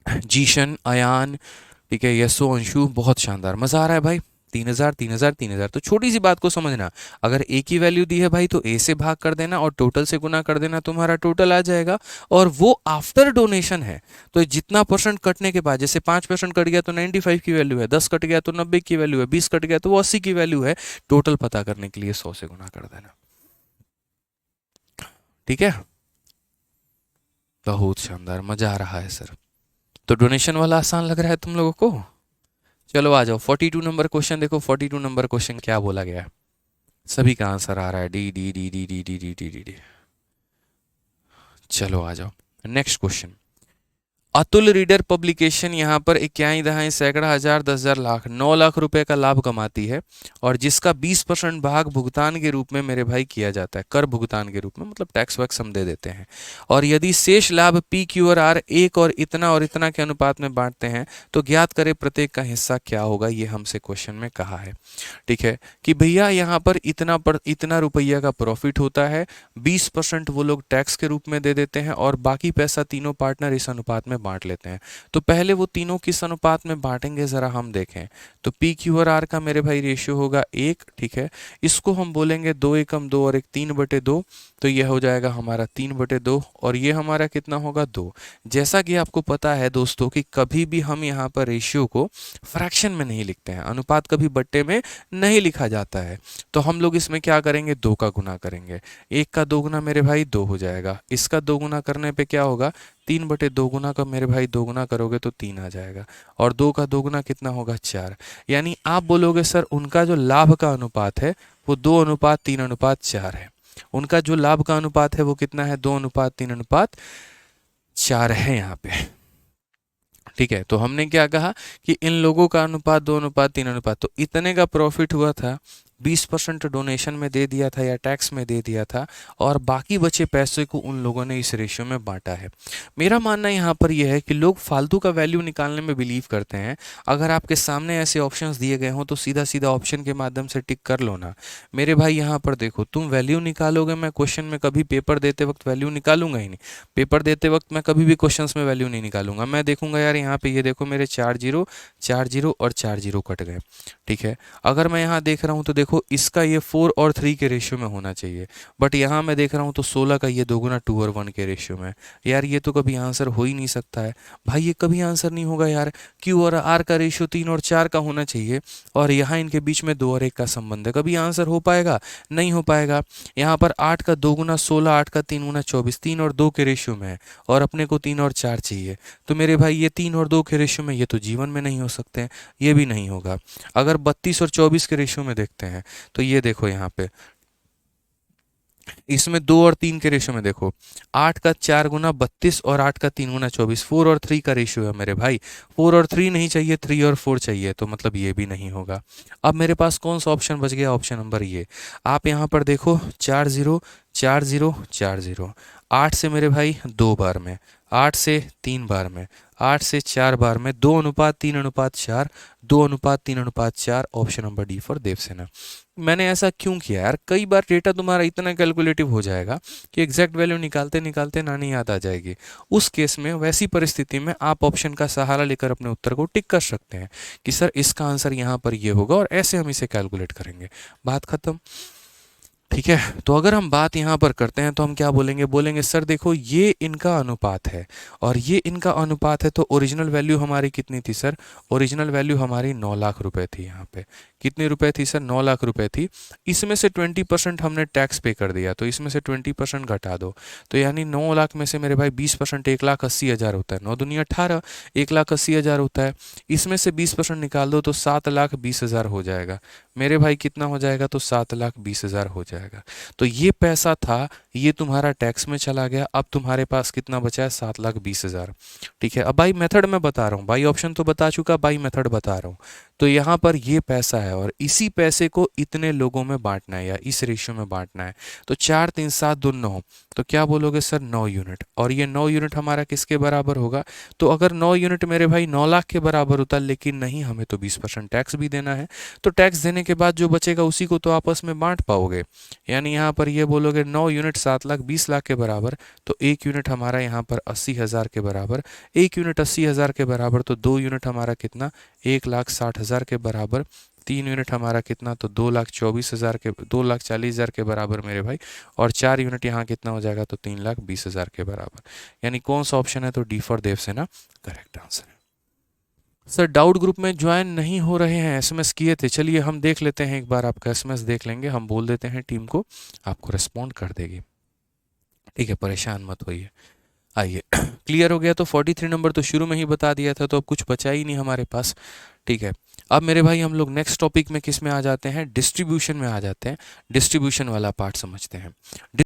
जीशन, अयान, ठीक है, यशो, अंशु, बहुत शानदार, मज़ा आ रहा है भाई। 3000 3000 3000। तो छोटी सी बात को समझना, अगर ए की वैल्यू दी है भाई तो ए से भाग कर देना और टोटल से गुना कर देना, तुम्हारा टोटल आ जाएगा। और वो आफ्टर डोनेशन है, तो जितना परसेंट कटने के बाद, जैसे 5% कट गया तो 95 की वैल्यू है, 10 कट गया तो 90 की वैल्यू है, 20 कट गया तो वो 80 की वैल्यू है। टोटल पता करने के लिए 100 से गुना कर देना। ठीक है, बहुत शानदार, मजा आ रहा है सर। तो डोनेशन वाला आसान लग रहा है तुम लोगों को? चलो आ जाओ 42 नंबर क्वेश्चन देखो। 42 नंबर क्वेश्चन क्या बोला गया है? सभी का आंसर आ रहा है, D D D D D D D D D D. चलो आ जाओ next question. Atul reader publication यहाँ पर इक्याई दहाई सैकड़ा हजार 10,000 लाख 9 लाख रुपए का लाभ कमाती है, और जिसका 20% भाग भुगतान के रूप में मेरे भाई किया जाता है, कर भुगतान के रूप में, मतलब टैक्स वैक्स हम दे देते हैं। और यदि शेष लाभ पी क्यू और आर एक और इतना के अनुपात में बांटते हैं तो ज्ञात करें प्रत्येक का हिस्सा क्या होगा, ये हमसे क्वेश्चन में कहा है। ठीक है, कि भैया यहाँ पर इतना रुपया का प्रॉफिट होता है, 20% वो लोग टैक्स के रूप में दे देते हैं, और बाकी पैसा तीनों पार्टनर इस अनुपात में बांट लेते हैं। तो पहले वो तीनों किस अनुपात में बांटेंगे जरा हम देखें। तो पी क्यू और आर का मेरे भाई रेशियो होगा 1। ठीक है, इसको हम बोलेंगे 2 एकम 2 और 1 3/2। तो ये हो जाएगा हमारा 3/2, और ये हमारा कितना होगा 2। जैसा कि आपको पता है दोस्तों कि कभी भी हम यहाँ पर रेशियो को फ्रैक्शन में नहीं लिखते हैं, अनुपात कभी बट्टे में नहीं लिखा जाता है। तो हम लोग इसमें क्या करेंगे, 2 का गुना करेंगे। 1 का 2 गुना मेरे भाई 2 हो जाएगा, इसका 2 गुना करने पे क्या होगा, 3/2 गुना का मेरे भाई 2 गुना करोगे तो 3 आ जाएगा, और 2 का 2 गुना कितना होगा 4। यानी आप बोलोगे सर उनका जो लाभ का अनुपात है वो 2:3:4 है। उनका जो लाभ का अनुपात है वो कितना है, 2:3:4 है यहाँ पे। ठीक है, तो हमने क्या कहा कि इन लोगों का अनुपात 2:3 तो इतने का प्रॉफिट हुआ था, 20% डोनेशन में दे दिया था या टैक्स में दे दिया था, और बाकी बचे पैसे को उन लोगों ने इस रेशियो में बांटा है। मेरा मानना यहाँ पर यह है कि लोग फालतू का वैल्यू निकालने में बिलीव करते हैं। अगर आपके सामने ऐसे ऑप्शंस दिए गए हों तो सीधा सीधा ऑप्शन के माध्यम से टिक कर लो ना मेरे भाई। यहाँ पर देखो, तुम वैल्यू निकालोगे, मैं क्वेश्चन में कभी पेपर देते वक्त वैल्यू निकालूंगा ही नहीं। पेपर देते वक्त मैं कभी भी क्वेश्चन में वैल्यू नहीं निकालूंगा। मैं देखूंगा यार यहाँ पे, ये देखो मेरे 4 जीरो 4 जीरो और 4 जीरो कट गए। ठीक है, अगर मैं यहाँ देख रहा हूँ तो देखो इसका ये 4 और 3 के रेशियो में होना चाहिए, बट यहाँ मैं देख रहा हूँ तो 16 का ये 2 गुना 2 और 1 के रेशियो में। यार ये तो कभी आंसर हो ही नहीं सकता है भाई, ये कभी आंसर नहीं होगा यार। क्यू और आर का रेशियो 3 और 4 का होना चाहिए, और यहाँ इनके बीच में 2 और 1 का संबंध है। कभी आंसर हो पाएगा? नहीं हो पाएगा। यहाँ पर 8 का 2 गुना 16, 8 का 3 गुना 24, 3 और 2 के रेशियो में है, और अपने को 3 और 4 चाहिए। तो मेरे भाई ये 3 और 2 के रेशियो में ये तो जीवन में नहीं हो सकते हैं, ये भी नहीं होगा। अगर 32 और 24 के रेशियो में देखते हैं तो ये देखो यहाँ पे, इसमें 2 और 3 के रेशियो में देखो, 8 का 4 गुना 32 और 8 का 3 गुना 24, 4 और 3 का रेशियो है मेरे भाई। 4 और 3 नहीं चाहिए, 3 और 4 चाहिए, तो मतलब ये भी नहीं होगा। अब मेरे पास कौन सा ऑप्शन बच गया? ऑप्शन नंबर ये। आप यहाँ पर देखो 4 0 4 0 4 0, 8 से मेरे भाई 2 बार में, 8 से 3 बार में, 8 से 4 बार में, 2:3:4, 2:3:4। Option number D for Devsena. मैंने ऐसा क्यों किया यार, कई बार डेटा तुम्हारा इतना कैलकुलेटिव हो जाएगा कि एग्जैक्ट वैल्यू निकालते निकालते नानी याद आ जाएगी। उस केस में, वैसी परिस्थिति में आप ऑप्शन का सहारा लेकर अपने उत्तर को टिक कर सकते हैं कि सर इसका आंसर यहाँ पर ये होगा, और ऐसे हम इसे कैलकुलेट करेंगे। बात खत्म। ठीक है, तो अगर हम बात यहाँ पर करते हैं तो हम क्या बोलेंगे? बोलेंगे सर देखो ये इनका अनुपात है, और ये इनका अनुपात है, तो ओरिजिनल वैल्यू हमारी कितनी थी सर? ओरिजिनल वैल्यू हमारी 9 लाख रुपए थी। यहाँ पे कितने रुपए थी सर? 9 लाख रुपए थी। इसमें से 20% हमने टैक्स पे कर दिया, तो इसमें से 20% घटा दो, तो यानी 9 लाख में से मेरे भाई 20% 1,80,000 होता है। 9 दूनी 18, 1,80,000 होता है। इसमें से 20% निकाल दो तो 7,20,000 हो जाएगा मेरे भाई। कितना हो जाएगा? तो 7,20,000 हो जाएगा। तो ये पैसा था, ये तुम्हारा टैक्स में चला गया। अब तुम्हारे पास कितना बचा है? 7,20,000। ठीक है, अब बाई मेथड में बता रहा हूँ, बाई ऑप्शन तो बता चुका, बाई मेथड बता रहा हूँ। तो यहाँ पर ये पैसा है, और इसी पैसे को इतने लोगों में बांटना है, या इस रेशियो में बांटना है। तो 4 3 7 2 9, तो क्या बोलोगे सर? 9 यूनिट। और ये 9 यूनिट हमारा किसके बराबर होगा? तो अगर 9 यूनिट मेरे भाई 9 लाख के बराबर होता, लेकिन नहीं, हमें तो 20% टैक्स भी देना है। तो टैक्स देने के बाद जो बचेगा उसी को तो आपस में बांट पाओगे। यानी यहाँ पर ये बोलोगे 9 यूनिट 7,20,000 के बराबर, तो 1 यूनिट हमारा यहाँ पर 80,000 के बराबर। 1 यूनिट 80,000 के बराबर, तो 2 यूनिट हमारा कितना? 1,60,000 के बराबर। 3 यूनिट हमारा कितना, तो 2,24,000 के 2,40,000 के बराबर मेरे भाई, और 4 यूनिट यहाँ कितना हो जाएगा, तो 3,20,000 के बराबर। यानी कौन सा ऑप्शन है, तो D for Devsena correct answer है। सर डाउट ग्रुप में ज्वाइन नहीं हो रहे हैं, एसएमएस किए थे, चलिए हम देख लेते हैं, एक बार आपका एसएमएस देख लेंगे, हम बोल देते हैं टीम को, आपको रिस्पॉन्ड कर देगी, ठीक है, परेशान मत होइए। आइए क्लियर हो गया, तो 43 नंबर तो शुरू में ही बता दिया था, तो अब कुछ बचा ही नहीं हमारे पास, ठीक है। अब मेरे भाई हम लोग नेक्स्ट टॉपिक में किस में आ जाते हैं, डिस्ट्रीब्यूशन में आ जाते हैं, डिस्ट्रीब्यूशन वाला पार्ट समझते हैं।